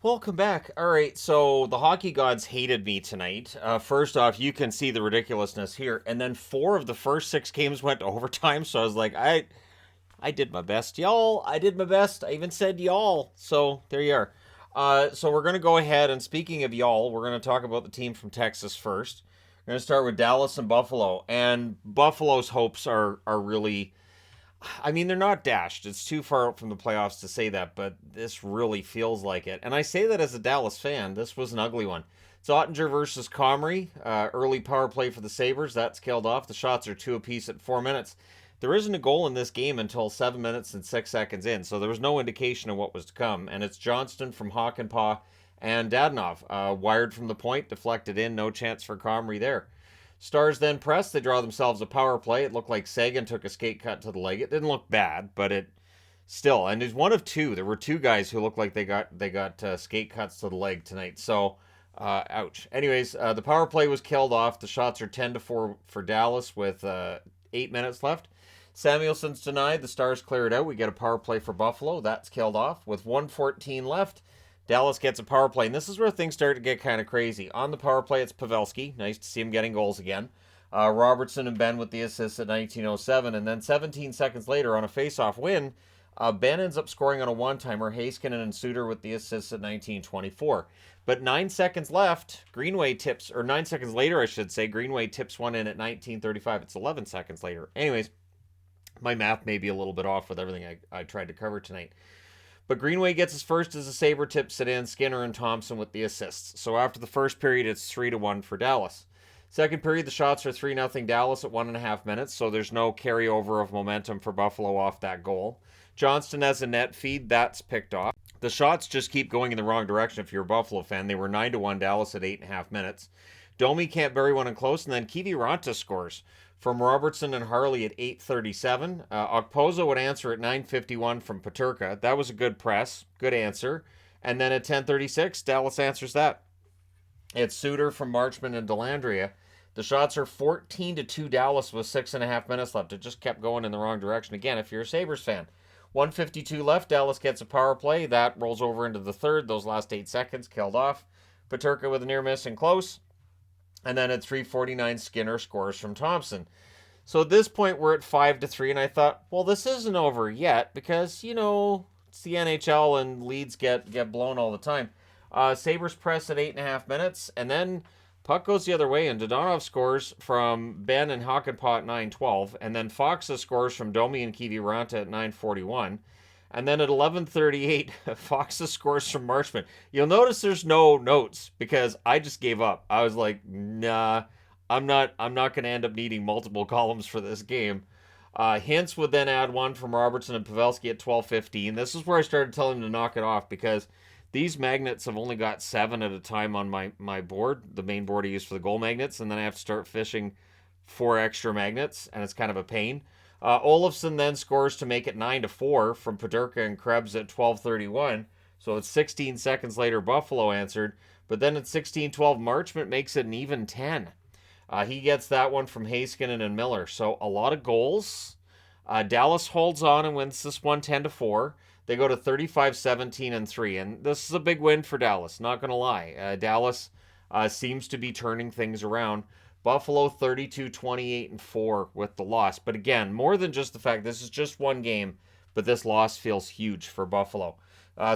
Welcome back. All right, so the hockey gods hated me tonight. First off, you can see the ridiculousness here, and then four of the first six games went to overtime. So I was like, I did my best, y'all. I did my best. I even said y'all. So there you are. So we're gonna go ahead and speaking of y'all, we're gonna talk about the team from Texas first. We're gonna start with Dallas and Buffalo, and Buffalo's hopes are really I mean, they're not dashed. It's too far out from the playoffs to say that, but this really feels like it. And I say that as a Dallas fan. This was an ugly one. It's Ottinger versus Comrie. Early power play for the Sabres. That's killed off. The shots are two apiece at 4 minutes. There isn't a goal in this game until 7 minutes and 6 seconds in, so there was no indication of what was to come. And it's Johnston from Hakanpää and Dadonov. Wired from the point, deflected in, no chance for Comrie there. Stars then press. They draw themselves a power play. It looked like Sagan took a skate cut to the leg. It didn't look bad, but it still. And it's one of two. There were two guys who looked like they got skate cuts to the leg tonight. So, ouch. Anyways, the power play was killed off. The shots are 10-4 for Dallas with 8 minutes left. Samuelson's denied. The Stars clear it out. We get a power play for Buffalo. That's killed off with 1:14 left. Dallas gets a power play, and this is where things start to get kind of crazy. On the power play, it's Pavelski. Nice to see him getting goals again. Robertson and Ben with the assists at 19:07, and then 17 seconds later on a face-off win, Ben ends up scoring on a one-timer. Heiskanen and Suter with the assists at 19:24. But 9 seconds left, Greenway tips, or 9 seconds later, I should say, Greenway tips one in at 19:35. It's 11 seconds later. Anyways, my math may be a little bit off with everything I tried to cover tonight. But Greenway gets his first as a Sabre tips it in. Skinner and Thompson with the assists. So after the first period, it's 3-1 for Dallas. Second period, the shots are 3-0 Dallas at 1.5 minutes, so there's no carryover of momentum for Buffalo off that goal. Johnston has a net feed. That's picked off. The shots just keep going in the wrong direction if you're a Buffalo fan. They were 9-1 Dallas at 8.5 minutes. Domi can't bury one in close, and then Kiviranta scores from Robertson and Harley at 8:37. Okposo would answer at 9:51 from Peterka. That was a good press, good answer. And then at 10:36, Dallas answers that. It's Suter from Marchman and Dellandrea. The shots are 14-2 Dallas with 6.5 minutes left. It just kept going in the wrong direction again if you're a Sabres fan. 1:52 left. Dallas gets a power play. That rolls over into the third. Those last 8 seconds killed off. Peterka with a near miss and close. And then at 3:49, Skinner scores from Thompson. So at this point, we're at 5-3, and I thought, well, this isn't over yet because, it's the NHL and leads get blown all the time. Sabres press at 8.5 minutes, and then puck goes the other way, and Dadonov scores from Ben and Hakanpää at 9:12, and then Foxa scores from Domi and Kiviranta at 9:41. And then at 11:38, Foxa scores from Marchman. You'll notice there's no notes because I just gave up. I was like, nah, I'm not going to end up needing multiple columns for this game. Hintz would then add one from Robertson and Pavelski at 12:15. This is where I started telling him to knock it off because these magnets have only got 7 at a time on my board, the main board I use for the goal magnets, and then I have to start fishing 4 extra magnets, and it's kind of a pain. Olofsson then scores to make it 9-4 from Peterka and Krebs at 12:31. So it's 16 seconds later, Buffalo answered. But then at 16:12, Marchment makes it an even 10. He gets that one from Heiskanen and Miller. So a lot of goals. Dallas holds on and wins this one 10-4. They go to 35-17-3. And this is a big win for Dallas, not going to lie. Dallas seems to be turning things around. Buffalo 32-28-4 with the loss. But again, more than just the fact this is just one game, but this loss feels huge for Buffalo.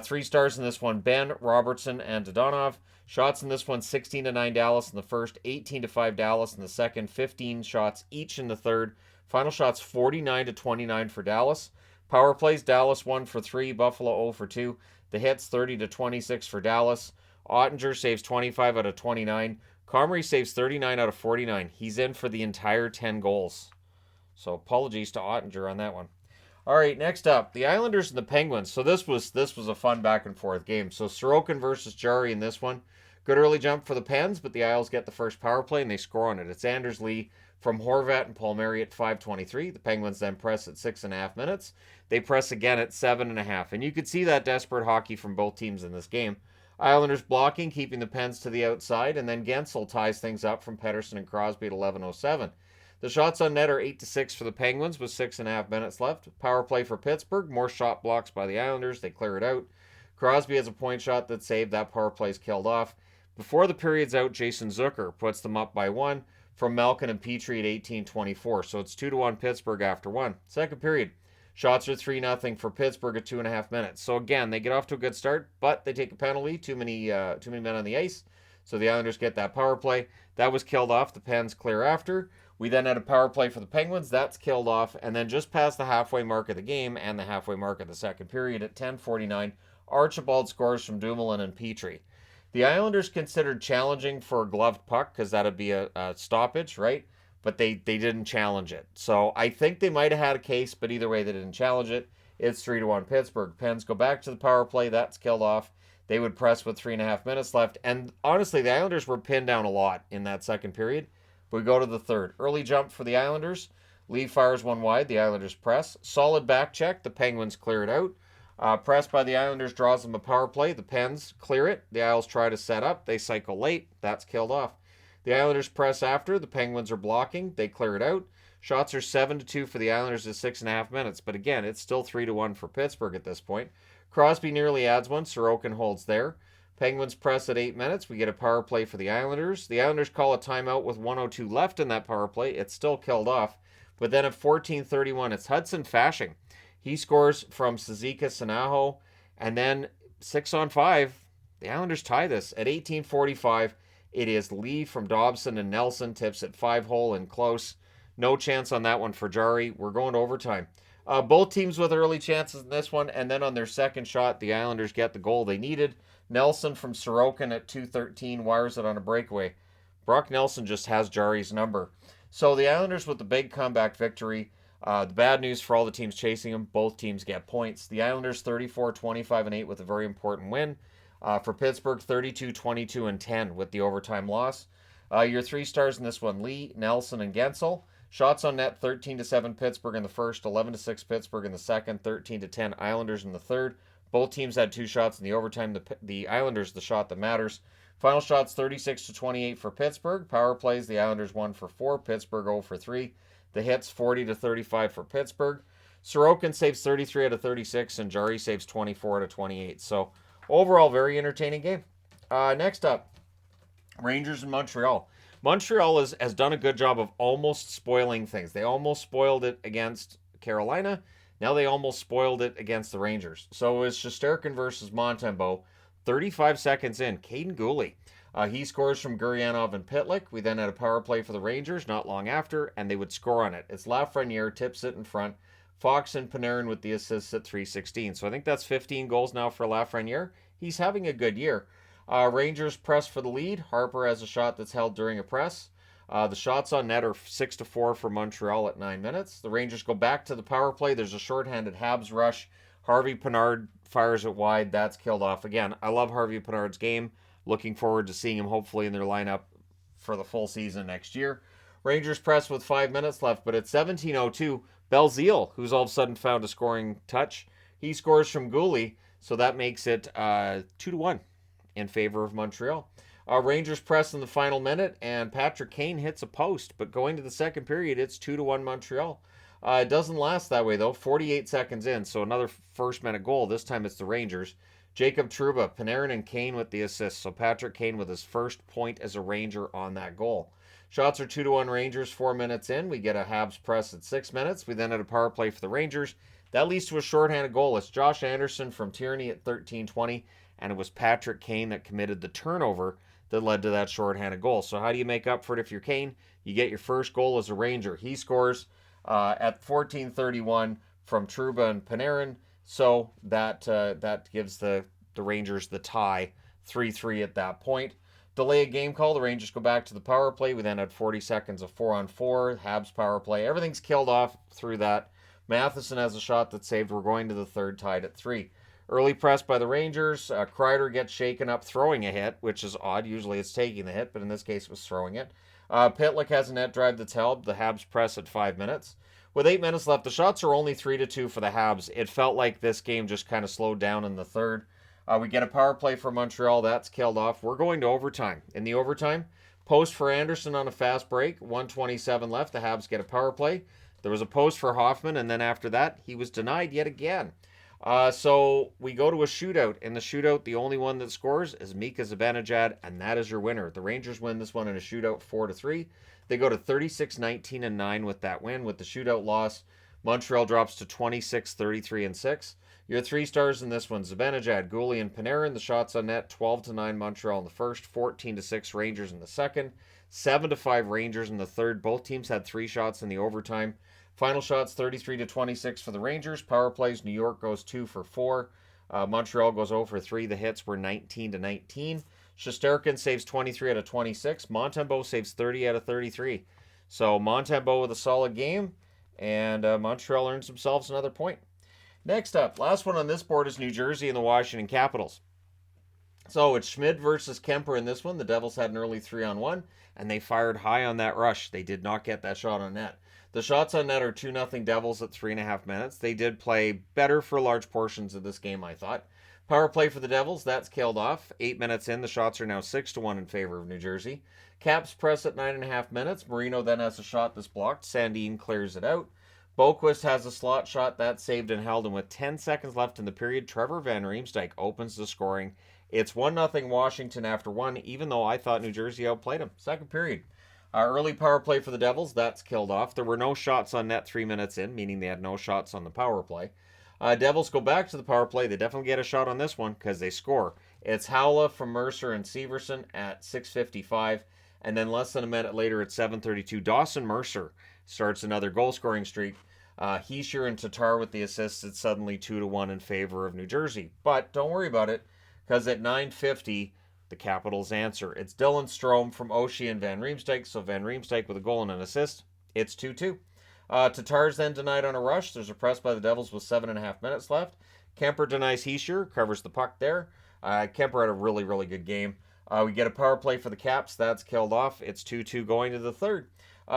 3 stars in this one, Ben, Robertson, and Dadonov. Shots in this one, 16-9 Dallas in the first, 18-5 Dallas in the second, 15 shots each in the third. Final shots 49-29 for Dallas. Power plays, Dallas 1 for 3, Buffalo 0 for 2. The hits 30-26 for Dallas. Ottinger saves 25 out of 29. Comrie saves 39 out of 49. He's in for the entire 10 goals. So apologies to Ottinger on that one. All right, next up, the Islanders and the Penguins. So this was a fun back and forth game. So Sorokin versus Jari in this one. Good early jump for the Pens, but the Isles get the first power play and they score on it. It's Anders Lee from Horvat and Palmieri at 5:23. The Penguins then press at 6.5 minutes. They press again at 7.5. And you could see that desperate hockey from both teams in this game. Islanders blocking, keeping the Pens to the outside, and then Gensel ties things up from Pettersson and Crosby at 11:07. The shots on net are 8-6 for the Penguins with 6.5 minutes left. Power play for Pittsburgh. More shot blocks by the Islanders. They clear it out. Crosby has a point shot that's saved. That power play's killed off. Before the period's out, Jason Zucker puts them up by 1 from Malkin and Petrie at 18:24. So it's 2-1 Pittsburgh after 1. Second period. Shots are 3-0 for Pittsburgh at 2.5 minutes. So again, they get off to a good start, but they take a penalty. Too many men on the ice. So the Islanders get that power play. That was killed off. The Pens clear after. We then had a power play for the Penguins. That's killed off. And then just past the halfway mark of the game and the halfway mark of the second period at 10:49, Archibald scores from Dumoulin and Petrie. The Islanders considered challenging for a gloved puck because that would be a stoppage, right? But they didn't challenge it. So I think they might have had a case, but either way, they didn't challenge it. It's 3-1 Pittsburgh. Pens go back to the power play. That's killed off. They would press with 3.5 minutes left. And honestly, the Islanders were pinned down a lot in that second period. We go to the third. Early jump for the Islanders. Lee fires one wide. The Islanders press. Solid back check. The Penguins clear it out. Pressed by the Islanders draws them a power play. The Pens clear it. The Isles try to set up. They cycle late. That's killed off. The Islanders press after. The Penguins are blocking. They clear it out. Shots are 7-2 for the Islanders at 6.5 minutes. But again, it's still 3-1 for Pittsburgh at this point. Crosby nearly adds one. Sorokin holds there. Penguins press at 8 minutes. We get a power play for the Islanders. The Islanders call a timeout with 1:02 left in that power play. It's still killed off. But then at 14:31, it's Hudson Fasching. He scores from Sazika Sanaho. And then 6-on-5, the Islanders tie this. At 18:45, it is Lee from Dobson and Nelson. Tips at 5-hole and close. No chance on that one for Jari. We're going to overtime. Both teams with early chances in this one. And then on their second shot, the Islanders get the goal they needed. Nelson from Sorokin at 2:13 wires it on a breakaway. Brock Nelson just has Jari's number. So the Islanders with the big comeback victory. The bad news for all the teams chasing them, both teams get points. The Islanders 34-25-8 with a very important win. For Pittsburgh, 32-22-10 with the overtime loss. Your 3 stars in this one, Lee, Nelson, and Gensel. Shots on net, 13-7 Pittsburgh in the first, 11-6 Pittsburgh in the second, 13-10 Islanders in the third. Both teams had 2 shots in the overtime. The Islanders, the shot that matters. Final shots, 36-28 for Pittsburgh. Power plays, the Islanders 1 for 4. Pittsburgh 0 for 3. The hits, 40-35 for Pittsburgh. Sorokin saves 33 out of 36, and Jari saves 24 out of 28. So overall, very entertaining game. Next up, Rangers in Montreal. Montreal has done a good job of almost spoiling things. They almost spoiled it against Carolina. Now they almost spoiled it against the Rangers. So it was Shesterkin versus Montembeault. 35 seconds in, Caden Gooley. He scores from Gurianov and Pitlick. We then had a power play for the Rangers not long after, and they would score on it. It's Lafreniere, tips it in front. Fox and Panarin with the assists at 3:16. So I think that's 15 goals now for Lafreniere. He's having a good year. Rangers press for the lead. Harper has a shot that's held during a press. The shots on net are 6-4 for Montreal at 9 minutes. The Rangers go back to the power play. There's a shorthanded Habs rush. Harvey Pinard fires it wide. That's killed off. Again, I love Harvey Pinard's game. Looking forward to seeing him hopefully in their lineup for the full season next year. Rangers press with 5 minutes left, but at 17:02, Belzile, who's all of a sudden found a scoring touch, he scores from Gooley, so that makes it 2-1 in favor of Montreal. Rangers press in the final minute, and Patrick Kane hits a post. But going to the second period, it's 2-1 Montreal. It doesn't last that way, though. 48 seconds in, so another first-minute goal. This time it's the Rangers. Jacob Trouba, Panarin, and Kane with the assists. So Patrick Kane with his first point as a Ranger on that goal. Shots are 2-1 Rangers 4 minutes in. We get a Habs press at 6 minutes. We then had a power play for the Rangers. That leads to a shorthanded goal. It's Josh Anderson from Tierney at 13:20, and it was Patrick Kane that committed the turnover that led to that shorthanded goal. So how do you make up for it if you're Kane? You get your first goal as a Ranger. He scores at 14:31 from Trouba and Panarin. So that gives the Rangers the tie, 3-3 at that point. Delay a game call. The Rangers go back to the power play. We then had 40 seconds of 4-on-4. Habs power play. Everything's killed off through that. Matheson has a shot that's saved. We're going to the third, tied at 3. Early press by the Rangers. Kreider gets shaken up throwing a hit, which is odd. Usually it's taking the hit, but in this case it was throwing it. Pitlick has a net drive that's held. The Habs press at 5 minutes. With 8 minutes left, the shots are only 3-2 for the Habs. It felt like this game just kind of slowed down in the third. We get a power play for Montreal. That's killed off. We're going to overtime. In the overtime, post for Anderson on a fast break. 1:27 left. The Habs get a power play. There was a post for Hoffman, and then after that, he was denied yet again. So we go to a shootout. In the shootout, the only one that scores is Mika Zibanejad, and that is your winner. The Rangers win this one in a shootout 4-3. They go to 36-19-9 with that win. With the shootout loss, Montreal drops to 26-33-6. Your three stars in this one: Zibanejad, Goulet, and Panarin. The shots on net: 12-9 Montreal in the first, 14-6 Rangers in the second, 7-5 Rangers in the third. Both teams had three shots in the overtime. Final shots: 33-26 for the Rangers. Power plays: New York goes 2 for 4. Montreal goes 0 for 3. The hits were 19-19. Shesterkin saves 23 out of 26. Montembeault saves 30 out of 33. So Montembeault with a solid game, and Montreal earns themselves another point. Next up, last one on this board is New Jersey and the Washington Capitals. So it's Schmid versus Kemper in this one. The Devils had an early 3-on-1, and they fired high on that rush. They did not get that shot on net. The shots on net are 2-0 Devils at 3.5 minutes. They did play better for large portions of this game, I thought. Power play for the Devils, that's killed off. 8 minutes in, the shots are now 6-1 in favor of New Jersey. Caps press at 9.5 minutes. Marino then has a shot that's blocked. Sandin clears it out. Boquist has a slot shot that's saved and held, and with 10 seconds left in the period, Trevor Van Riemsdyk opens the scoring. It's 1-0 Washington after one, even though I thought New Jersey outplayed them. Second period. Early power play for the Devils, that's killed off. There were no shots on net 3 minutes in, meaning they had no shots on the power play. Devils go back to the power play. They definitely get a shot on this one because they score. It's Howla from Mercer and Severson at 6:55. And then less than a minute later at 7:32, Dawson Mercer starts another goal-scoring streak. Hischier and Tatar with the assists. It's suddenly 2-1 in favor of New Jersey. But don't worry about it, because at 9:50, the Capitals answer. It's Dylan Strome from Oshie and Van Riemsdyk. So Van Riemsdyk with a goal and an assist. It's 2-2. Tatar's then denied on a rush. There's a press by the Devils with 7.5 minutes left. Kemper denies Hischier, covers the puck there. Kemper had a really, really good game. We get a power play for the Caps. That's killed off. It's 2-2 going to the third.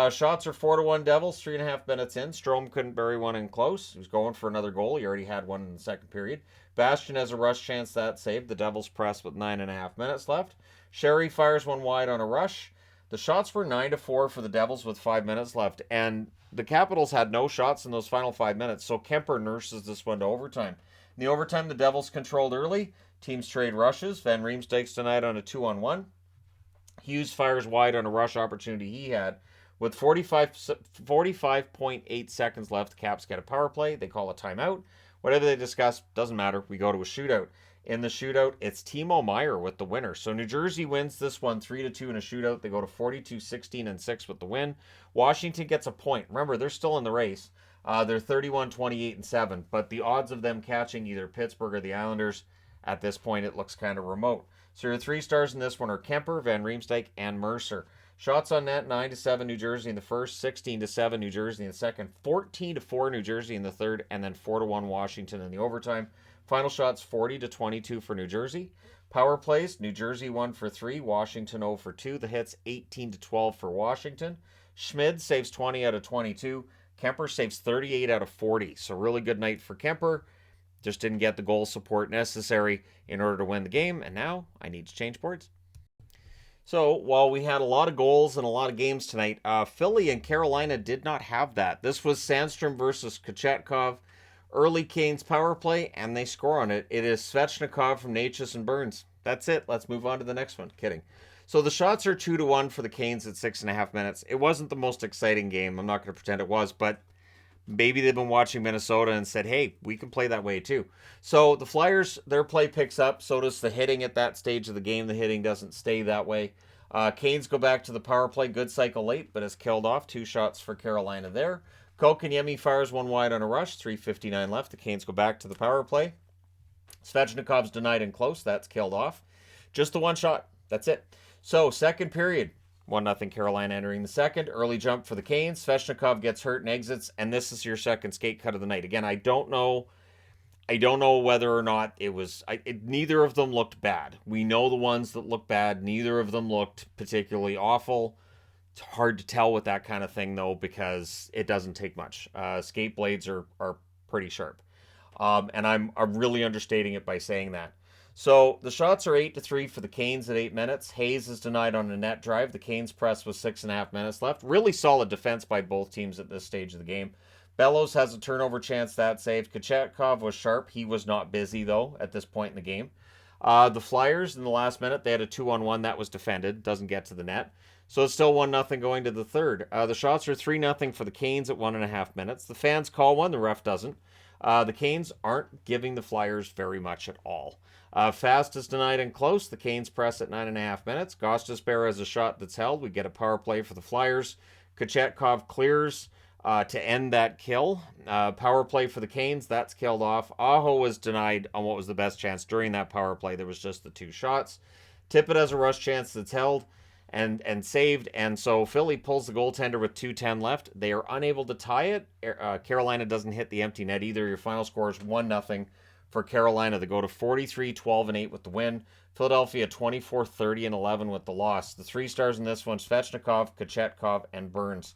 Shots are 4-1 Devils, 3.5 minutes in. Strome couldn't bury one in close. He was going for another goal. He already had one in the second period. Bastian has a rush chance, that saved. The Devils press with 9.5 minutes left. Sherry fires one wide on a rush. The shots were 9-4 for the Devils with 5 minutes left. And the Capitals had no shots in those final 5 minutes, so Kemper nurses this one to overtime. In the overtime, the Devils controlled early. Teams trade rushes. Van Riemsdyk's denied on a 2-on-1. Hughes fires wide on a rush opportunity he had. With 45.8 seconds left, the Caps get a power play. They call a timeout. Whatever they discuss, doesn't matter. We go to a shootout. In the shootout, it's Timo Meier with the winner. So New Jersey wins this one 3-2 in a shootout. They go to 42-16-6 with the win. Washington gets a point. Remember, they're still in the race. They're 31-28-7. But the odds of them catching either Pittsburgh or the Islanders, at this point, it looks kind of remote. So your three stars in this one are Kemper, Van Riemsdyk, and Mercer. Shots on net, 9-7 New Jersey in the first, 16-7 New Jersey in the second, 14-4 New Jersey in the third, and then 4-1 Washington in the overtime. Final shots, 40-22 for New Jersey. Power plays, New Jersey 1 for 3, Washington 0 for 2. The hits, 18-12 for Washington. Schmid saves 20 out of 22. Kemper saves 38 out of 40. So really good night for Kemper. Just didn't get the goal support necessary in order to win the game, and now I need to change boards. So, while we had a lot of goals and a lot of games tonight, Philly and Carolina did not have that. This was Sandstrom versus Kochetkov. Early Canes power play, and they score on it. It is Svechnikov from Natchez and Burns. That's it. Let's move on to the next one. Kidding. So the shots are 2-1 for the Canes at 6.5 minutes. It wasn't the most exciting game. I'm not going to pretend it was, but maybe they've been watching Minnesota and said, hey, we can play that way too. So the Flyers, their play picks up. So does the hitting at that stage of the game. The hitting doesn't stay that way. Canes go back to the power play. Good cycle late, but is killed off. 2 shots for Carolina there. Kotkaniemi fires one wide on a rush. 3:59 left. The Canes go back to the power play. Svechnikov's denied and close. That's killed off. Just the one shot. That's it. So second period. 1-0 Carolina entering the second. Early jump for the Canes. Svechnikov gets hurt and exits, and this is your second skate cut of the night. Again, I don't know whether or not it was... neither of them looked bad. We know the ones that look bad. Neither of them looked particularly awful. It's hard to tell with that kind of thing, though, because it doesn't take much. Skate blades are pretty sharp. And I'm really understating it by saying that. So the shots are 8-3 for the Canes at 8 minutes. Hayes is denied on a net drive. The Canes press with 6.5 minutes left. Really solid defense by both teams at this stage of the game. Bellows has a turnover chance that saved. Kochetkov was sharp. He was not busy, though, at this point in the game. The Flyers, in the last minute, they had a 2-on-1 that was defended. Doesn't get to the net. So it's still 1-0 going to the third. The shots are 3-0 for the Canes at 1.5 minutes. The fans call one, the ref doesn't. The Canes aren't giving the Flyers very much at all. Fast is denied and close. The Canes press at 9.5 minutes. Gostisbehere has a shot that's held. We get a power play for the Flyers. Kochetkov clears to end that kill. Power play for the Canes. That's killed off. Aho was denied on what was the best chance during that power play. There was just the 2 shots. Tippett has a rush chance that's held and saved. And so Philly pulls the goaltender with 2:10 left. They are unable to tie it. Carolina doesn't hit the empty net either. Your final score is 1-0 for Carolina. They go to 43-12-8 with the win. Philadelphia 24-30-11 with the loss. The 3 stars in this one, Svechnikov, Kochetkov, and Burns.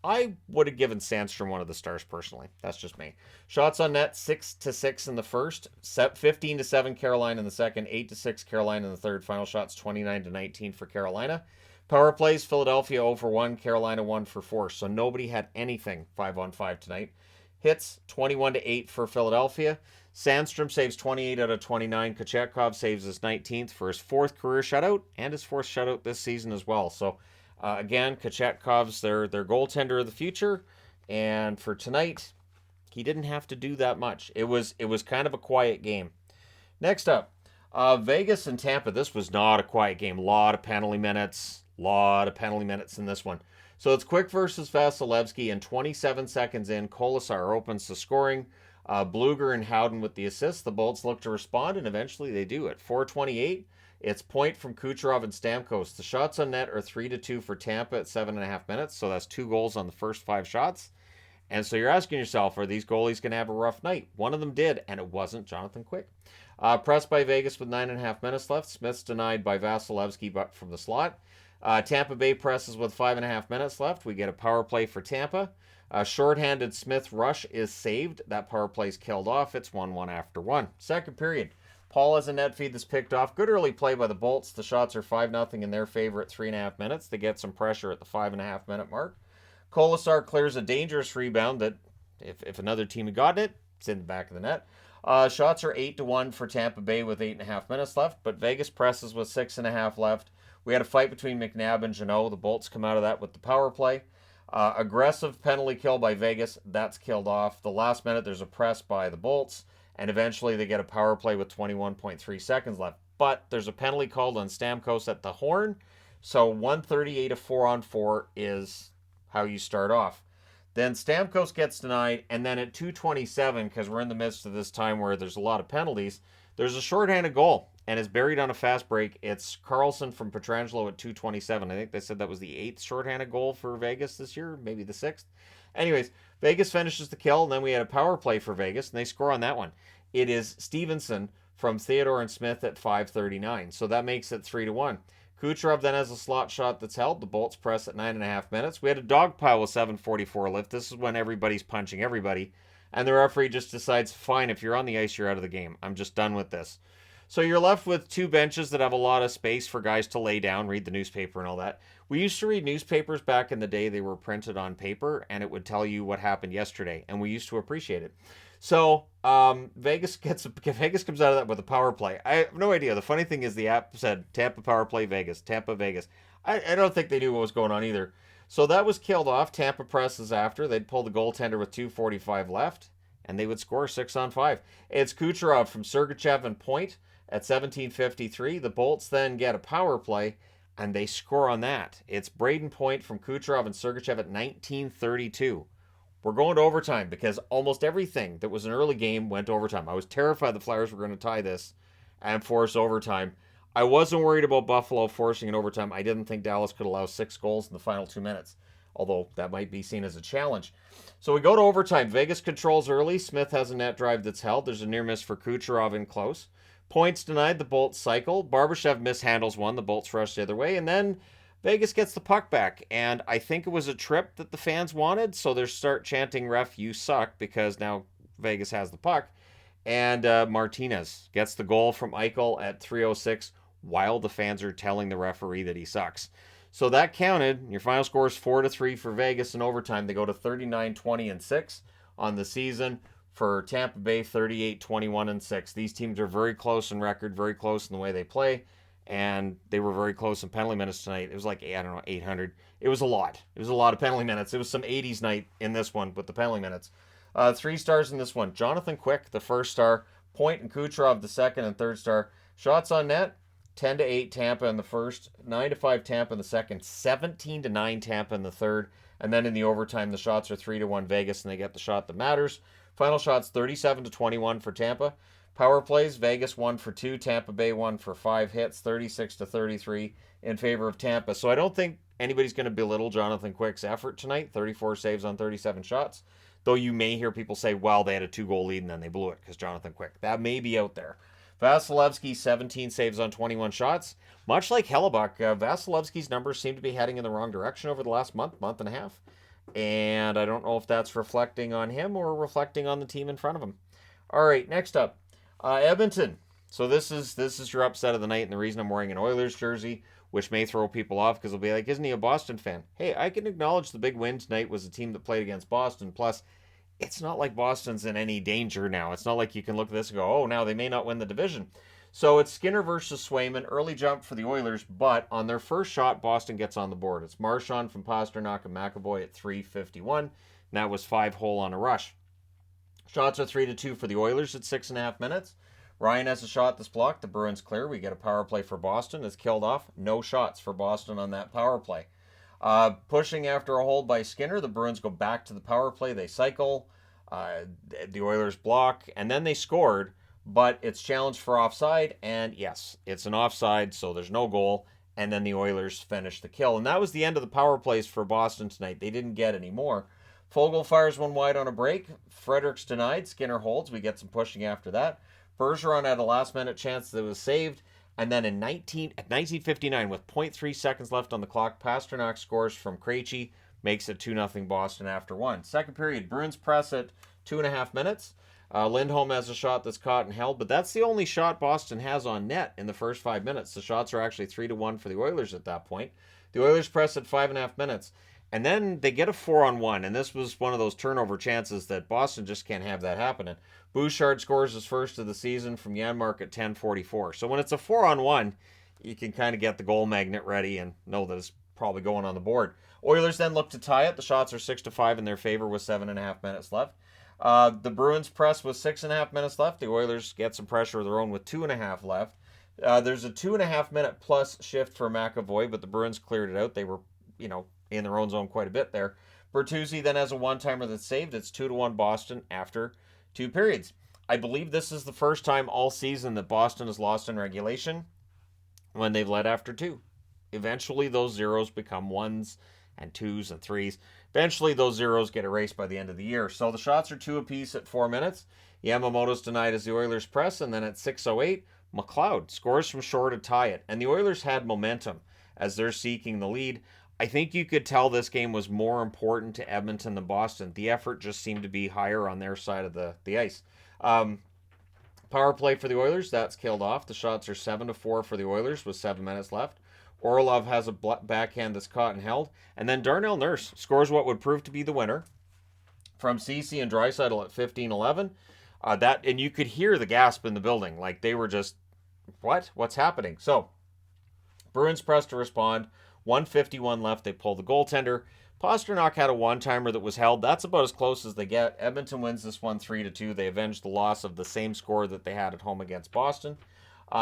I would have given Sandstrom one of the stars personally. That's just me. Shots on net, 6-6 in the first, 15-7 Carolina in the second, 8-6 Carolina in the third. Final shots, 29-19 for Carolina. Power plays, Philadelphia 0-1, Carolina 1-4. So nobody had anything 5-on-5 tonight. Hits, 21-8 for Philadelphia. Sandstrom saves 28 out of 29. Kochetkov saves his 19th for his 4th career shutout and his 4th shutout this season as well. So again, Kochetkov's their goaltender of the future, and for tonight, he didn't have to do that much. It was kind of a quiet game. Next up, Vegas and Tampa. This was not a quiet game. A lot of penalty minutes in this one. So it's Quick versus Vasilevsky, and 27 seconds in, Kolasar opens the scoring. Bluger and Howden with the assists. The Bolts look to respond, and eventually they do. At 4:28. It's point from Kucherov and Stamkos. The shots on net are 3-2 for Tampa at 7.5 minutes. So that's 2 goals on the first 5 shots. And so you're asking yourself, are these goalies going to have a rough night? One of them did, and it wasn't Jonathan Quick. Pressed by Vegas with 9.5 minutes left. Smith's denied by Vasilevsky but from the slot. Tampa Bay presses with 5.5 minutes left. We get a power play for Tampa. Shorthanded Smith rush is saved. That power play is killed off. It's 1-1 after 1. Second period. Paul has a net feed that's picked off. Good early play by the Bolts. The shots are 5-0 in their favor at 3.5 minutes. They get some pressure at the 5.5 minute mark. Kolasar clears a dangerous rebound that, if another team had gotten it, it's in the back of the net. Shots are 8-1 for Tampa Bay with 8.5 minutes left, but Vegas presses with 6.5 left. We had a fight between McNabb and Jeannot. The Bolts come out of that with the power play. Aggressive penalty kill by Vegas. That's killed off. The last minute, there's a press by the Bolts. And eventually they get a power play with 21.3 seconds left. But there's a penalty called on Stamkos at the horn. So 1:38 of 4-on-4 is how you start off. Then Stamkos gets denied. And then at 2:27, because we're in the midst of this time where there's a lot of penalties, there's a shorthanded goal. And it's buried on a fast break. It's Carlson from Pietrangelo at 2:27. I think they said that was the 8th shorthanded goal for Vegas this year. Maybe the 6th. Anyways, Vegas finishes the kill, and then we had a power play for Vegas, and they score on that one. It is Stevenson from Theodore and Smith at 5:39, so that makes it 3-1. Kucherov then has a slot shot that's held. The Bolts press at 9.5 minutes. We had a dog pile with 7:44 left. This is when everybody's punching everybody, and the referee just decides, fine, if you're on the ice, you're out of the game. I'm just done with this. So you're left with 2 benches that have a lot of space for guys to lay down, read the newspaper and all that. We used to read newspapers back in the day. They were printed on paper, and it would tell you what happened yesterday, and we used to appreciate it. So Vegas comes out of that with a power play. I have no idea. The funny thing is the app said Tampa power play Vegas, Tampa Vegas. I don't think they knew what was going on either. So that was killed off. Tampa presses after. They'd pull the goaltender with 2:45 left, and they would score 6-on-5. It's Kucherov from Sergachev and point at 17:53. The Bolts then get a power play, and they score on that. It's Braden Point from Kucherov and Sergachev at 19:32. We're going to overtime because almost everything that was an early game went to overtime. I was terrified the Flyers were going to tie this and force overtime. I wasn't worried about Buffalo forcing an overtime. I didn't think Dallas could allow 6 goals in the final 2 minutes, although that might be seen as a challenge. So we go to overtime. Vegas controls early. Smith has a net drive that's held. There's a near miss for Kucherov in close. Points denied. The Bolts cycle. Barbashev mishandles one. The Bolts rush the other way. And then Vegas gets the puck back. And I think it was a trip that the fans wanted. So they start chanting, ref, you suck, because now Vegas has the puck. And Martinez gets the goal from Eichel at 3:06 while the fans are telling the referee that he sucks. So that counted. Your final score is 4-3 for Vegas in overtime. They go to 39-20-6. on the season. For Tampa Bay, 38, 21, and 6. These teams are very close in record, very close in the way they play, and they were very close in penalty minutes tonight. It was like, I don't know, 800. It was a lot. It was a lot of penalty minutes. It was some 80s night in this one with the penalty minutes. 3 stars in this one. Jonathan Quick, the first star. Point and Kucherov, the second and third star. Shots on net, 10-8 Tampa in the first, 9-5 Tampa in the second, 17-9 Tampa in the third, and then in the overtime, the shots are 3-1 Vegas, and they get the shot that matters. Final shots 37-21 for Tampa. Power plays, Vegas 1 for 2, Tampa Bay 1 for 5 hits, 36-33 in favor of Tampa. So I don't think anybody's going to belittle Jonathan Quick's effort tonight. 34 saves on 37 shots. Though you may hear people say, well, they had a 2-goal lead and then they blew it because Jonathan Quick. That may be out there. Vasilevsky, 17 saves on 21 shots. Much like Hellebuck, Vasilevsky's numbers seem to be heading in the wrong direction over the last month and a half. And I don't know if that's reflecting on him or reflecting on the team in front of him. All right, next up, Edmonton. So this is your upset of the night, and the reason I'm wearing an Oilers jersey, which may throw people off because they'll be like, isn't he a Boston fan? Hey, I can acknowledge the big win tonight was a team that played against Boston. Plus, it's not like Boston's in any danger now. It's not like you can look at this and go, oh, now they may not win the division. So it's Skinner versus Swayman. Early jump for the Oilers, but on their first shot, Boston gets on the board. It's Marchand from Pasternak and McAvoy at 3:51. And that was 5-hole on a rush. Shots are 3-2 for the Oilers at 6.5 minutes. Ryan has a shot that's blocked. The Bruins clear. We get a power play for Boston. It's killed off. No shots for Boston on that power play. Pushing after a hold by Skinner, the Bruins go back to the power play. They cycle. The Oilers block, and then they scored. But it's challenged for offside, and yes, it's an offside, so there's no goal, and then the Oilers finish the kill. And that was the end of the power plays for Boston tonight. They didn't get any more. Foegele fires one wide on a break. Fredericks denied. Skinner holds. We get some pushing after that. Bergeron had a last-minute chance that was saved, and then at 19:59, with 0.3 seconds left on the clock, Pasternak scores from Krejci, makes it 2-0 Boston after 1. Second period, Bruins press at 2.5 minutes. Lindholm has a shot that's caught and held, but that's the only shot Boston has on net in the first 5 minutes. The shots are actually 3-1 for the Oilers at that point. The Oilers press at 5.5 minutes, and then they get a 4-on-1, and this was one of those turnover chances that Boston just can't have that happening. Bouchard scores his first of the season from Janmark at 10:44. So when it's a 4-on-1, you can kind of get the goal magnet ready and know that it's probably going on the board. Oilers then look to tie it. The shots are 6-5 in their favor with 7.5 minutes left. The Bruins press with 6.5 minutes left. The Oilers get some pressure of their own with 2.5 left. There's a 2.5 minute plus shift for McAvoy, but the Bruins cleared it out. They were, in their own zone quite a bit there. Bertuzzi then has a one-timer that's saved. It's 2-1 Boston after 2 periods. I believe this is the first time all season that Boston has lost in regulation when they've led after 2. Eventually, those zeros become 1s and 2s and 3s. Eventually, those zeros get erased by the end of the year. So the shots are 2 apiece at 4 minutes. Yamamoto's denied as the Oilers press, and then at 6:08, McLeod scores from shore to tie it. And the Oilers had momentum as they're seeking the lead. I think you could tell this game was more important to Edmonton than Boston. The effort just seemed to be higher on their side of the ice. Power play for the Oilers, that's killed off. The shots are 7-4 for the Oilers with 7 minutes left. Orlov has a backhand that's caught and held. And then Darnell Nurse scores what would prove to be the winner from Ceci and Draisaitl at 15:11. And you could hear the gasp in the building. Like they were just, what? What's happening? So, Bruins press to respond. 1:51 left. They pull the goaltender. Pasternak had a one-timer that was held. That's about as close as they get. Edmonton wins this one 3-2. They avenge the loss of the same score that they had at home against Boston.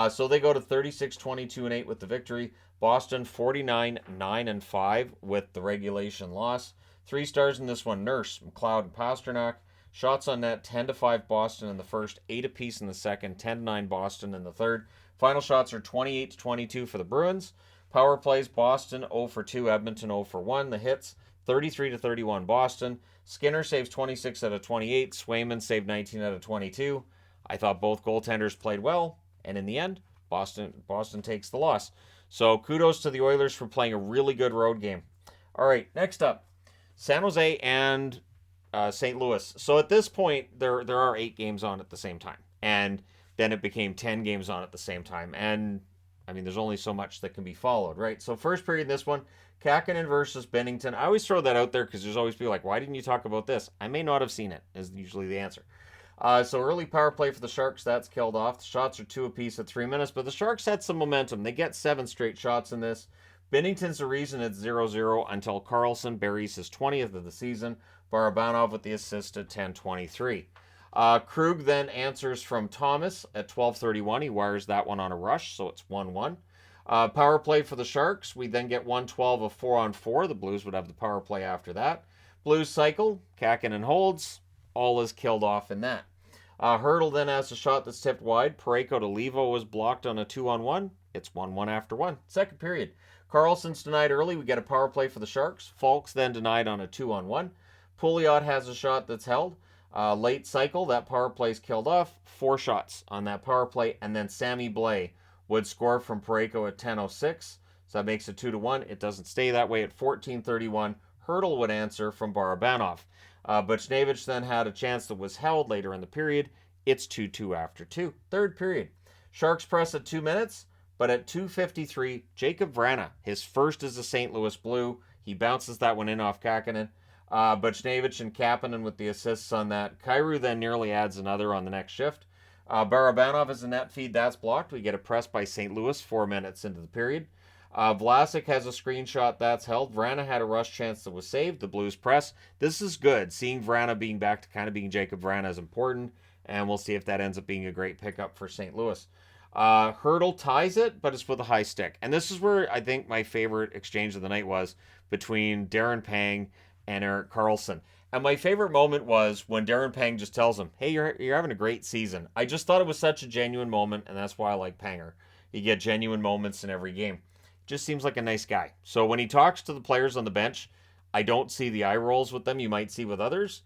So they go to 36-22-8 with the victory. Boston 49-9-5 with the regulation loss. 3 stars in this one: Nurse, McLeod, and Pasternak. Shots on net 10-5 Boston in the first, 8 apiece in the second, 10-9 Boston in the third. Final shots are 28-22 for the Bruins. Power plays: Boston 0 for 2, Edmonton 0 for 1. The hits 33-31 Boston. Skinner saves 26 out of 28. Swayman saved 19 out of 22. I thought both goaltenders played well, and in the end, Boston takes the loss. So kudos to the Oilers for playing a really good road game. All right, next up, San Jose and St. Louis. So at this point, there are 8 games on at the same time, and then it became 10 games on at the same time. And I mean, there's only so much that can be followed, right? So first period in this one, Kakkonen versus Binnington. I always throw that out there because there's always people like, why didn't you talk about this? I may not have seen it, is usually the answer. So early power play for the Sharks, that's killed off. The shots are 2 apiece at 3 minutes, but the Sharks had some momentum. They get 7 straight shots in this. Binnington's the reason it's 0-0 until Karlsson buries his 20th of the season. Barabanov with the assist at 10:23. Krug then answers from Thomas at 12:31. He wires that one on a rush, so it's 1-1. Power play for the Sharks. We then get 1:12 of 4-on-4. The Blues would have the power play after that. Blues cycle. Kakkonen holds. All is killed off in that. Hurdle then has a shot that's tipped wide. Parayko to Levo was blocked on a 2-on-1. It's 1-1 after 1. Second period. Karlsson's denied early. We get a power play for the Sharks. Falk's then denied on a 2-on-1. Pouliot has a shot that's held. Late cycle, that power play's killed off. 4 shots on that power play. And then Sammy Blais would score from Parayko at 10:06. So that makes it 2-1. It doesn't stay that way at 14:31. Hurdle would answer from Barabanov. Buchnevich then had a chance that was held later in the period. It's 2-2 after 2. Third period. Sharks press at 2 minutes, but at 2:53, Jacob Vrana, his first as a St. Louis Blue, he bounces that one in off Kakkonen. Buchnevich and Kapanen with the assists on that. Kyrou then nearly adds another on the next shift. Barabanov is a net feed. That's blocked. We get a press by St. Louis 4 minutes into the period. Vlasic has a screenshot that's held. Vrana had a rush chance that was saved. The Blues press. This is good. Seeing Vrana being back to kind of being Jacob Vrana is important, and we'll see if that ends up being a great pickup for St. Louis. Hurdle ties it, but it's with a high stick. And this is where I think my favorite exchange of the night was between Darren Pang and Erik Karlsson. And my favorite moment was when Darren Pang just tells him, hey, you're having a great season. I just thought it was such a genuine moment, and that's why I like Panger. You get genuine moments in every game. Just seems like a nice guy. So when he talks to the players on the bench, I don't see the eye rolls with them you might see with others.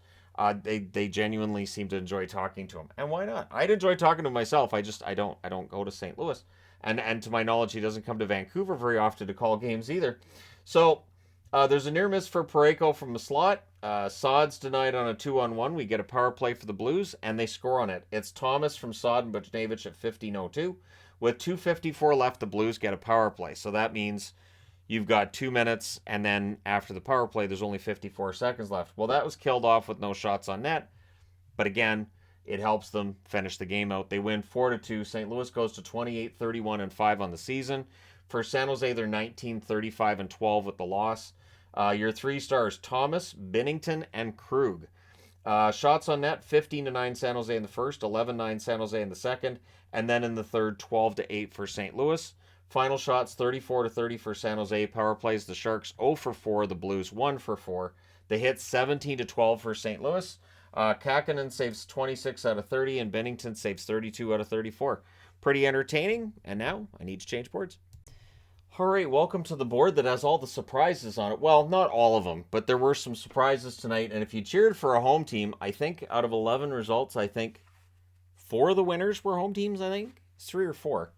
They genuinely seem to enjoy talking to him. And why not? I'd enjoy talking to him myself. I don't go to St. Louis. And to my knowledge, he doesn't come to Vancouver very often to call games either. So there's a near miss for Parayko from the slot. Sod's denied on a 2-on-1. We get a power play for the Blues, and they score on it. It's Thomas from Sod and Buchnevich at 15:02. With 2:54 left, the Blues get a power play. So that means you've got 2 minutes, and then after the power play, there's only 54 seconds left. Well, that was killed off with no shots on net. But again, it helps them finish the game out. They win 4-2. St. Louis goes to 28-31-5 on the season. For San Jose, they're 19-35-12 with the loss. Your 3 stars, Thomas, Binnington, and Krug. Shots on net, 15-9 San Jose in the first, 11-9 San Jose in the second, and then in the third, 12-8 for St. Louis. Final shots, 34-30 for San Jose. Power plays, the Sharks 0-4, the Blues 1-4. They hit 17-12 for St. Louis. Kakkonen saves 26 out of 30, and Binnington saves 32 out of 34. Pretty entertaining, and now I need to change boards. All right, welcome to the board that has all the surprises on it. Well, not all of them, but there were some surprises tonight. And if you cheered for a home team, I think out of 11 results, I think 4 of the winners were home teams, I think. It's 3 or 4.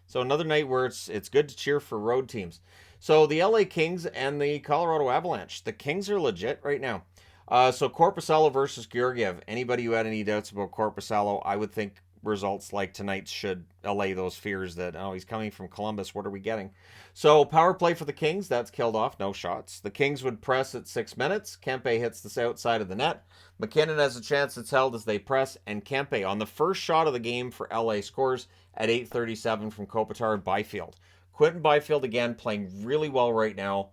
So another night where it's good to cheer for road teams. So the LA Kings and the Colorado Avalanche. The Kings are legit right now. So Korpisalo versus Georgiev. Anybody who had any doubts about Korpisalo, I would think results like tonight's should allay those fears that, oh, he's coming from Columbus, what are we getting? So power play for the Kings, that's killed off, no shots. The Kings would press at 6 minutes. Kempe hits the outside of the net. McKinnon has a chance it's held as they press, and Kempe on the first shot of the game for LA scores at 8:37 from Kopitar and Byfield. Quentin Byfield again playing really well right now.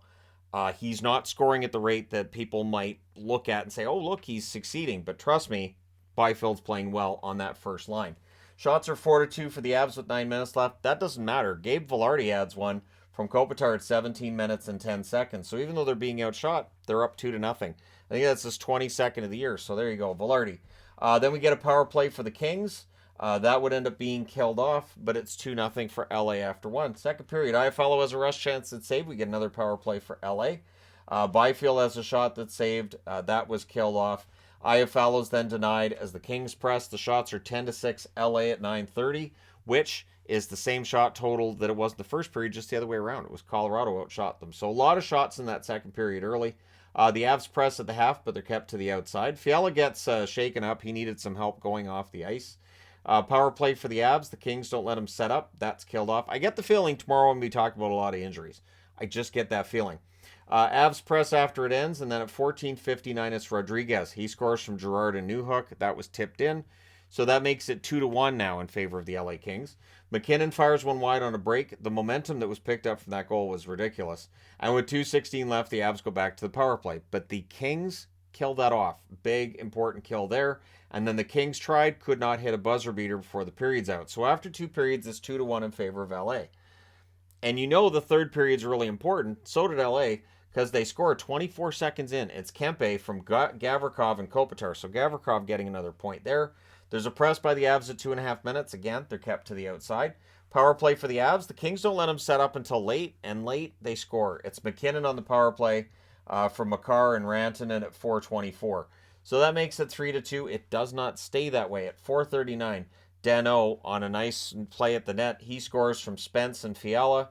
He's not scoring at the rate that people might look at and say, oh, look, he's succeeding. But trust me, Byfield's playing well on that first line. Shots are 4-2 for the Avs with 9 minutes left. That doesn't matter. Gabe Vilardi adds one from Kopitar at 17 minutes and 10 seconds. So even though they're being outshot, they're up 2-0. I think that's his 22nd of the year. So there you go, Vilardi. Then we get a power play for the Kings. That would end up being killed off, but it's 2-0 for LA after 1. Second period, Iafallo has a rush chance that's saved. We get another power play for LA. Byfield has a shot that's saved. That was killed off. Iafallo's then denied as the Kings press. The shots are 10-6 LA at 9:30, which is the same shot total that it was in the first period, just the other way around. It was Colorado outshot them. So a lot of shots in that second period early. The Avs press at the half, but they're kept to the outside. Fiala gets shaken up. He needed some help going off the ice. Power play for the Avs. The Kings don't let them set up. That's killed off. I get the feeling tomorrow when we talk about a lot of injuries. I just get that feeling. Avs press after it ends, and then at 14:59, it's Rodriguez. He scores from Girard and Newhook. That was tipped in. So that makes it 2-1 now in favor of the LA Kings. McKinnon fires one wide on a break. The momentum that was picked up from that goal was ridiculous. And with 2:16 left, the Avs go back to the power play. But the Kings killed that off. Big, important kill there. And then the Kings tried, could not hit a buzzer beater before the period's out. So after 2 periods, it's 2-1 in favor of LA. And you know the third period's really important. So did LA, because they score 24 seconds in. It's Kempe from Gavrikov and Kopitar. So Gavrikov getting another point there. There's a press by the Avs at 2.5 minutes. Again, they're kept to the outside. Power play for the Avs. The Kings don't let them set up until late, and late they score. It's McKinnon on the power play from PHI-CAR and Rantanen at 4:24. So that makes it 3-2. It does not stay that way. At 4:39, Danault on a nice play at the net. He scores from Spence and Fiala.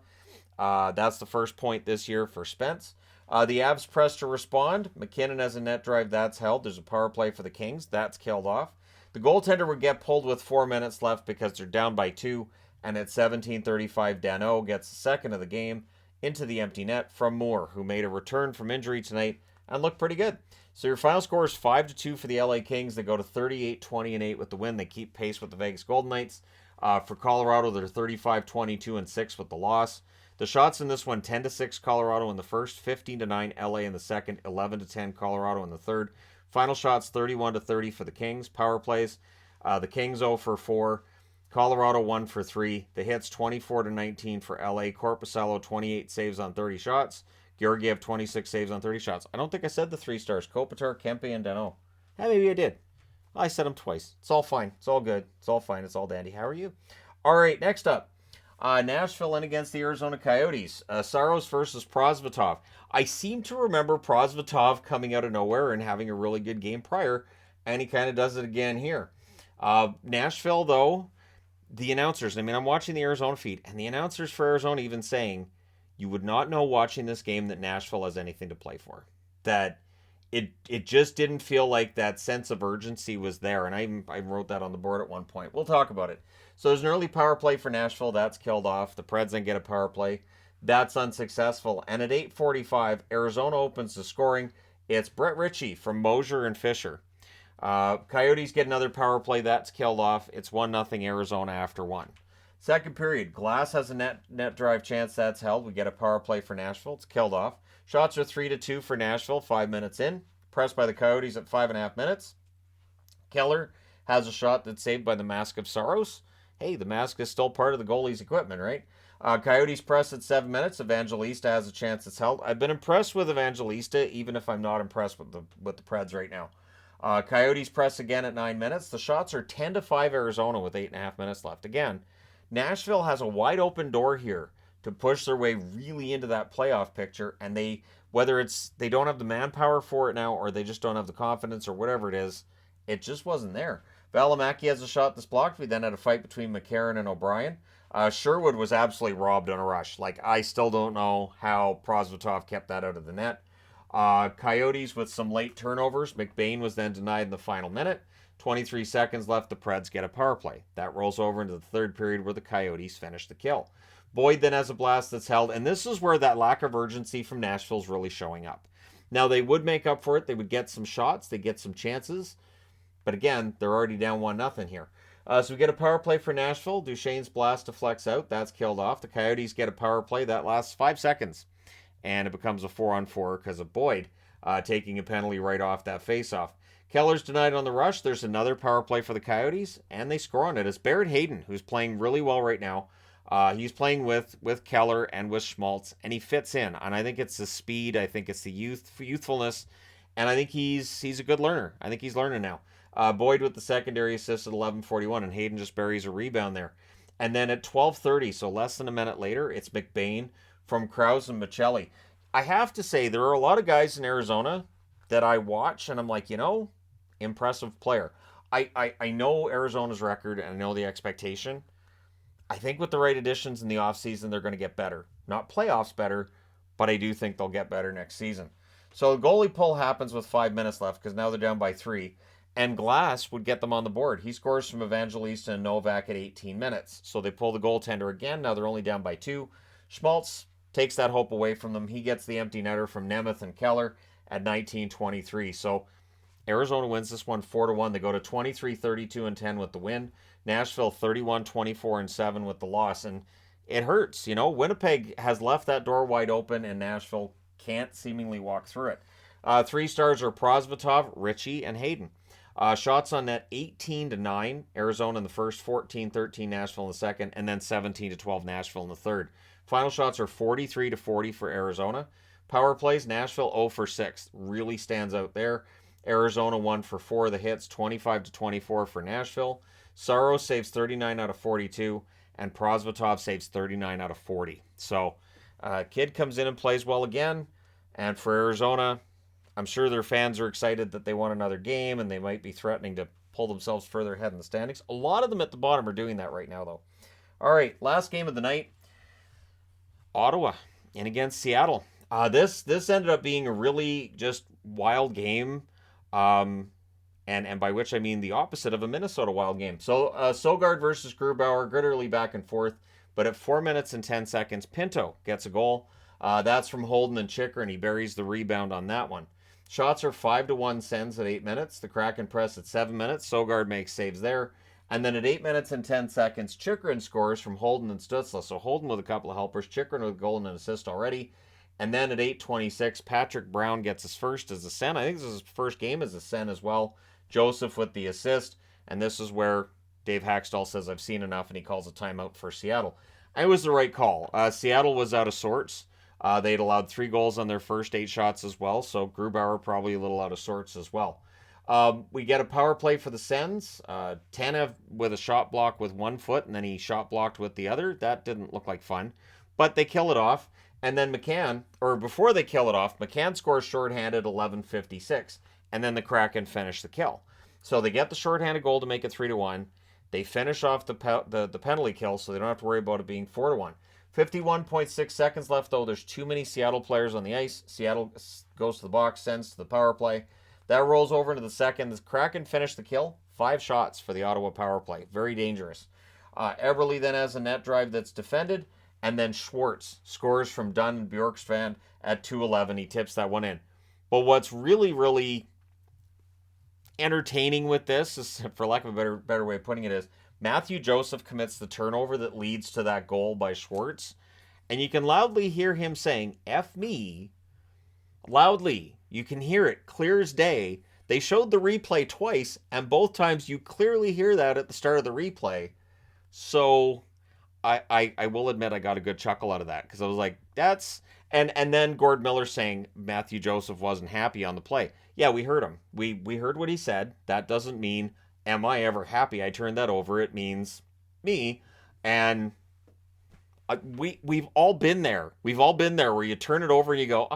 That's the first point this year for Spence. The Avs press to respond. McKinnon has a net drive. That's held. There's a power play for the Kings. That's killed off. The goaltender would get pulled with 4 minutes left because they're down by 2. And at 17:35, Danault gets the second of the game into the empty net from Moore, who made a return from injury tonight and looked pretty good. So your final score is 5-2 for the LA Kings. They go to 38-20-8 with the win. They keep pace with the Vegas Golden Knights. For Colorado, they're 35-22-6 with the loss. The shots in this one, 10-6 Colorado in the first, 15-9 LA in the second, 11-10 Colorado in the third. Final shots, 31-30 for the Kings. Power plays, the Kings 0 for 4. Colorado 1 for 3. The hits, 24-19 for LA. Korpisalo, 28 saves on 30 shots. Georgiev, 26 saves on 30 shots. I don't think I said the 3 stars. Kopitar, Kempe, and Danault. Maybe I did. I said them twice. It's all fine. It's all good. It's all fine. It's all dandy. How are you? All right, next up. Nashville in against the Arizona Coyotes. Saros versus Prosvetov. I seem to remember Prosvetov coming out of nowhere and having a really good game prior, and he kind of does it again here. Nashville, though, the announcers, I'm watching the Arizona feed, and the announcers for Arizona even saying, you would not know watching this game that Nashville has anything to play for. That it just didn't feel like that sense of urgency was there, and I wrote that on the board at one point. We'll talk about it. So there's an early power play for Nashville. That's killed off. The Preds then get a power play. That's unsuccessful. And at 8:45, Arizona opens the scoring. It's Brett Ritchie from Mosier and Fisher. Coyotes get another power play. That's killed off. It's 1-0 Arizona after 1. Second period, Glass has a net drive chance. That's held. We get a power play for Nashville. It's killed off. Shots are 3-2 for Nashville, 5 minutes in. Pressed by the Coyotes at 5.5 minutes. Keller has a shot that's saved by the mask of Saros. Hey, the mask is still part of the goalie's equipment, right? Coyotes press at 7 minutes. Evangelista has a chance that's held. I've been impressed with Evangelista, even if I'm not impressed with the Preds right now. Coyotes press again at 9 minutes. The shots are 10-5 Arizona with 8.5 minutes left. Again, Nashville has a wide open door here to push their way really into that playoff picture, and whether it's they don't have the manpower for it now or they just don't have the confidence or whatever it is, it just wasn't there. Valimaki has a shot that's blocked. We then had a fight between McCarron and O'Brien. Sherwood was absolutely robbed on a rush. I still don't know how Prosvetov kept that out of the net. Coyotes with some late turnovers. McBain was then denied in the final minute. 23 seconds left. The Preds get a power play. That rolls over into the third period where the Coyotes finish the kill. Boyd then has a blast that's held, and this is where that lack of urgency from Nashville's really showing up. Now, they would make up for it. They would get some shots. They get some chances. But again, they're already down 1-0 here. So we get a power play for Nashville. Duchesne's blast deflects out. That's killed off. The Coyotes get a power play. That lasts 5 seconds. And it becomes a 4-on-4 because of Boyd taking a penalty right off that faceoff. Keller's denied on the rush. There's another power play for the Coyotes, and they score on it. It's Barrett Hayden, who's playing really well right now. He's playing with Keller and with Schmaltz, and he fits in. And I think it's the speed. I think it's the youthfulness. And I think he's a good learner. I think he's learning now. Boyd with the secondary assist at 11:41, and Hayden just buries a rebound there. And then at 12:30, so less than a minute later, it's McBain from Krause and Michelli. I have to say, there are a lot of guys in Arizona that I watch, and I'm like, impressive player. I know Arizona's record, and I know the expectation. I think with the right additions in the offseason, they're going to get better. Not playoffs better, but I do think they'll get better next season. So the goalie pull happens with 5 minutes left because now they're down by 3. and Glass would get them on the board. He scores from Evangelista and Novak at 18 minutes. So they pull the goaltender again. Now they're only down by 2. Schmaltz takes that hope away from them. He gets the empty netter from Nemeth and Keller at 19:23. So Arizona wins this one 4-1. They go to 23-32-10 with the win. Nashville 31-24-7 with the loss. And it hurts, you know. Winnipeg has left that door wide open, and Nashville can't seemingly walk through it. 3 stars are Prosvetov, Ritchie, and Hayden. Shots on net 18-9, Arizona in the first, 14-13 Nashville in the second, and then 17-12 Nashville in the third. Final shots are 43-40 for Arizona. Power plays, Nashville 0 for 6. Really stands out there. Arizona 1 for 4 of the hits, 25-24 for Nashville. Saros saves 39 out of 42, and Prosvetov saves 39 out of 40. So, kid comes in and plays well again. And for Arizona, I'm sure their fans are excited that they won another game, and they might be threatening to pull themselves further ahead in the standings. A lot of them at the bottom are doing that right now, though. All right, last game of the night. Ottawa in against Seattle. This ended up being a really just wild game, and by which I mean the opposite of a Minnesota wild game. So Sogard versus Grubauer, gritterly back and forth, but at 4 minutes and 10 seconds, Pinto gets a goal. That's from Holden and Chicker, and he buries the rebound on that one. Shots are 5-1 Sens at 8 minutes. The Kraken press at 7 minutes. Sogard makes saves there. And then at 8 minutes and 10 seconds, Chychrun scores from Holden and Stutzla. So Holden with a couple of helpers, Chychrun with a goal and an assist already. And then at 8:26, Patrick Brown gets his first as a Sen. I think this is his first game as a Sen as well. Joseph with the assist. And this is where Dave Haxtell says, I've seen enough, and he calls a timeout for Seattle. It was the right call. Seattle was out of sorts. They'd allowed 3 goals on their first 8 shots as well, so Grubauer probably a little out of sorts as well. We get a power play for the Sens. Tanev with a shot block with 1 foot, and then he shot blocked with the other. That didn't look like fun. But they kill it off, and then McCann, or before they kill it off, McCann scores shorthanded 11:56, and then the Kraken finish the kill. So they get the shorthanded goal to make it 3-1. They finish off the penalty kill, so they don't have to worry about it being 4-1. 51.6 seconds left, though. There's too many Seattle players on the ice. Seattle goes to the box, sends to the power play. That rolls over into the second. The Kraken finish the kill. 5 shots for the Ottawa power play. Very dangerous. Eberle then has a net drive that's defended. And then Schwartz scores from Dunn and Bjorkstrand at 2:11. He tips that one in. But what's really, really entertaining with this, is, for lack of a better way of putting it, is Matthew Joseph commits the turnover that leads to that goal by Schwartz. And you can loudly hear him saying, F me. Loudly. You can hear it clear as day. They showed the replay twice, and both times you clearly hear that at the start of the replay. So I will admit I got a good chuckle out of that, because I was like, that's... And then Gord Miller saying Matthew Joseph wasn't happy on the play. Yeah, we heard him. We heard what he said. That doesn't mean, am I ever happy I turned that over? It means me. And we've all been there. We've all been there where you turn it over and you go,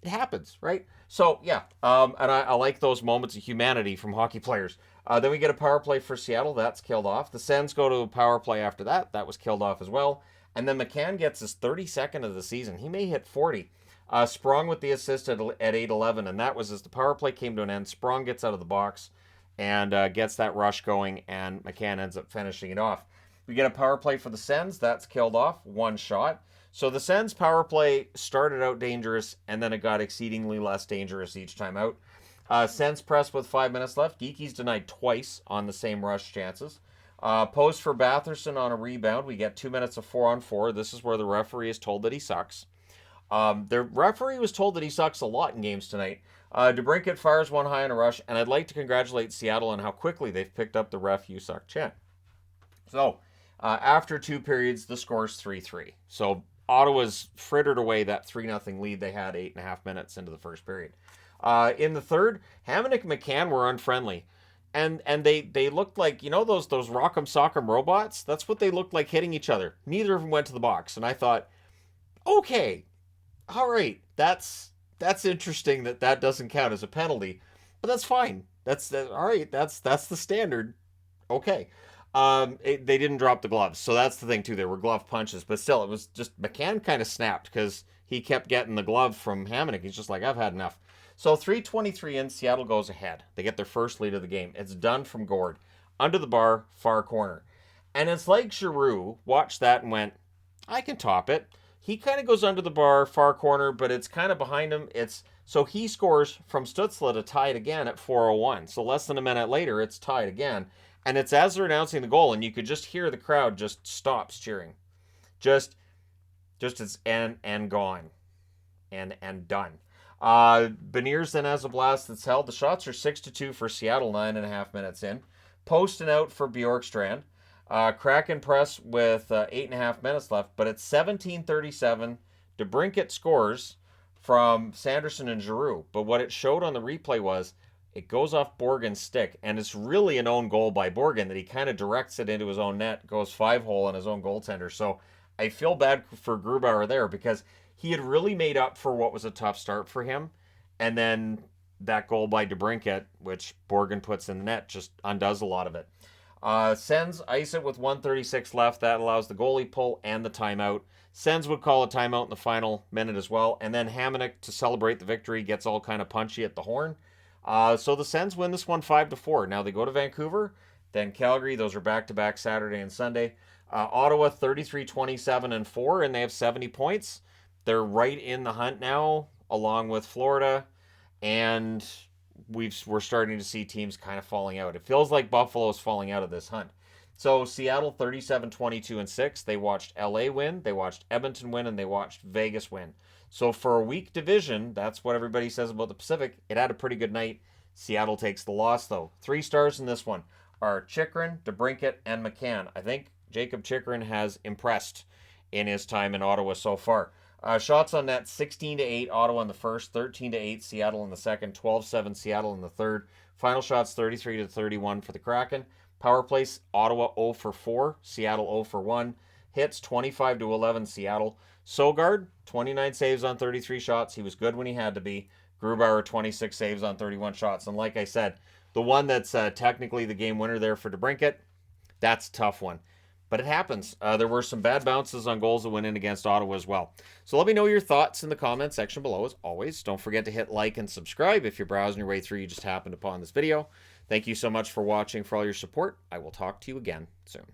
it happens, right? So, yeah, and I like those moments of humanity from hockey players. Then we get a power play for Seattle. That's killed off. The Sens go to a power play after that. That was killed off as well. And then McCann gets his 32nd of the season. He may hit 40. Sprong with the assist at 8:11, and that was as the power play came to an end. Sprong gets out of the box and gets that rush going, and McCann ends up finishing it off. We get a power play for the Sens. That's killed off. 1 shot. So the Sens power play started out dangerous, and then it got exceedingly less dangerous each time out. Sens press with 5 minutes left. Geeky's denied twice on the same rush chances. Post for Batherson on a rebound. We get 2 minutes of 4-on-4. This is where the referee is told that he sucks. The referee was told that he sucks a lot in games tonight. DeBrincat fires one high on a rush, and I'd like to congratulate Seattle on how quickly they've picked up the ref you suck chant. So, after 2 periods, the score's 3-3. So, Ottawa's frittered away that 3-0 lead they had 8.5 minutes into the first period. In the third, Hamonic and McCann were unfriendly. And they looked like, you know, those Rock'em Sock'em robots? That's what they looked like hitting each other. Neither of them went to the box. And I thought, okay, all right, that's interesting that doesn't count as a penalty. But that's fine. All right, that's the standard. Okay. They didn't drop the gloves. So that's the thing, too. There were glove punches. But still, it was just McCann kind of snapped because he kept getting the glove from Hamonic. He's just like, I've had enough. So 3:23 in, Seattle goes ahead. They get their first lead of the game. It's done from Gord. Under the bar, far corner. And it's like Giroux watched that and went, I can top it. He kind of goes under the bar, far corner, but it's kind of behind him. So he scores from Stützle to tie it again at 4:01. So less than a minute later, it's tied again. And it's as they're announcing the goal, and you could just hear the crowd just stops cheering. Just it's and gone. And done. Beniers then has a blast that's held. The shots are 6-2 for Seattle, 9.5 minutes in. Post and out for Bjorkstrand. Kraken press with 8.5 minutes left, but it's 17:37. DeBrincat scores from Sanderson and Giroux. But what it showed on the replay was it goes off Borgen's stick, and it's really an own goal by Borgen that he kind of directs it into his own net, goes 5-hole on his own goaltender. So I feel bad for Grubauer there because he had really made up for what was a tough start for him. And then that goal by DeBrincat, which Borgen puts in the net, just undoes a lot of it. Sens ice it with 1:36 left. That allows the goalie pull and the timeout. Sens would call a timeout in the final minute as well. And then Hamonic, to celebrate the victory, gets all kind of punchy at the horn. So the Sens win this one 5-4. Now they go to Vancouver, then Calgary. Those are back-to-back Saturday and Sunday. Ottawa 33-27-4, and they have 70 points. They're right in the hunt now, along with Florida, and we're starting to see teams kind of falling out. It feels like Buffalo's falling out of this hunt. So Seattle 37-22-6. They watched LA win, they watched Edmonton win, and they watched Vegas win. So for a weak division, that's what everybody says about the Pacific. It had a pretty good night. Seattle takes the loss, though. 3 stars in this one are Chychrun, DeBrincat, and McCann. I think Jacob Chychrun has impressed in his time in Ottawa so far. Shots on net, 16-8 Ottawa in the first, 13-8 Seattle in the second, 12-7 Seattle in the third. Final shots, 33-31 for the Kraken. Power plays, Ottawa 0-4, Seattle 0-1. Hits, 25-11 Seattle. Sogard, 29 saves on 33 shots. He was good when he had to be. Grubauer, 26 saves on 31 shots. And like I said, the one that's technically the game winner there for DeBrincat, that's a tough one. But it happens. There were some bad bounces on goals that went in against Ottawa as well. So let me know your thoughts in the comment section below as always. Don't forget to hit like and subscribe if you're browsing your way through, you just happened upon this video. Thank you so much for watching, for all your support. I will talk to you again soon.